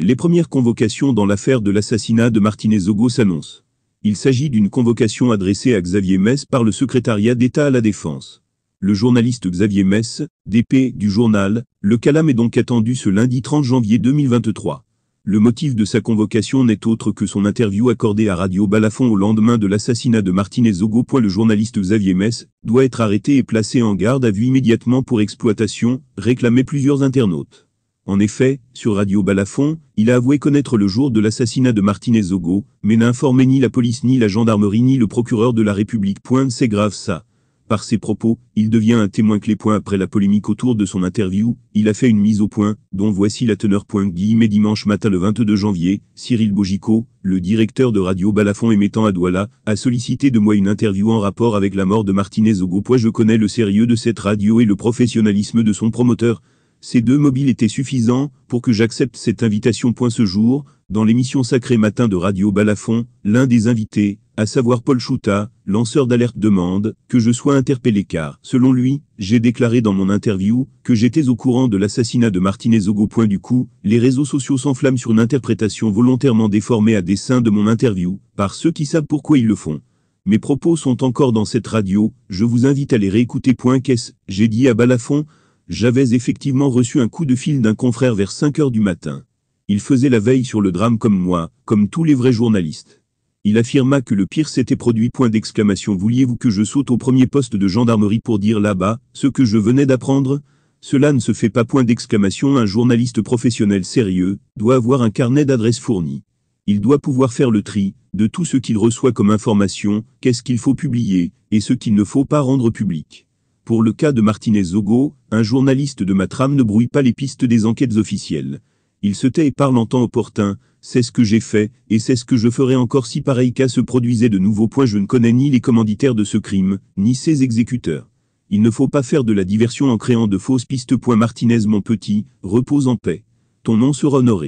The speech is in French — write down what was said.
Les premières convocations dans l'affaire de l'assassinat de Martinez-Zogo s'annoncent. Il s'agit d'une convocation adressée à Xavier Messe par le secrétariat d'État à la Défense. Le journaliste Xavier Messe, DP du journal Le Calam est donc attendu ce lundi 30 janvier 2023. Le motif de sa convocation n'est autre que son interview accordée à Radio Balafon au lendemain de l'assassinat de Martinez-Zogo. Le journaliste Xavier Messe doit être arrêté et placé en garde à vue immédiatement pour exploitation, réclamaient plusieurs internautes. En effet, sur Radio Balafon, il a avoué connaître le jour de l'assassinat de Martinez-Zogo, mais n'a informé ni la police ni la gendarmerie ni le procureur de la République. C'est grave ça. Par ses propos, il devient un témoin clé. Après la polémique autour de son interview, il a fait une mise au point, dont voici la teneur. Dimanche matin le 22 janvier, Cyril Bogico, le directeur de Radio Balafon émettant à Douala, a sollicité de moi une interview en rapport avec la mort de Martinez-Zogo. Je connais le sérieux de cette radio et le professionnalisme de son promoteur. Ces deux mobiles étaient suffisants pour que j'accepte cette invitation. Ce jour, dans l'émission Sacré Matin de Radio Balafon, l'un des invités, à savoir Paul Chouta, lanceur d'alerte, demande que je sois interpellé car, selon lui, j'ai déclaré dans mon interview que j'étais au courant de l'assassinat de Martinez-Zogo. Du coup, les réseaux sociaux s'enflamment sur une interprétation volontairement déformée à dessein de mon interview, par ceux qui savent pourquoi ils le font. Mes propos sont encore dans cette radio, je vous invite à les réécouter. Qu'est-ce, j'ai dit à Balafon? J'avais effectivement reçu un coup de fil d'un confrère vers 5 heures du matin. Il faisait la veille sur le drame comme moi, comme tous les vrais journalistes. Il affirma que le pire s'était produit. Vouliez-vous que je saute au premier poste de gendarmerie pour dire là-bas ce que je venais d'apprendre? Cela ne se fait pas. Un journaliste professionnel sérieux doit avoir un carnet d'adresses fourni. Il doit pouvoir faire le tri de tout ce qu'il reçoit comme information, qu'est-ce qu'il faut publier, et ce qu'il ne faut pas rendre public. Pour le cas de Martinez-Zogo, un journaliste de ma trame ne brouille pas les pistes des enquêtes officielles. Il se tait et parle en temps opportun, c'est ce que j'ai fait, et c'est ce que je ferai encore si pareil cas se produisait de nouveau. Je ne connais ni les commanditaires de ce crime, ni ses exécuteurs. Il ne faut pas faire de la diversion en créant de fausses pistes. Martinez mon petit, repose en paix. Ton nom sera honoré.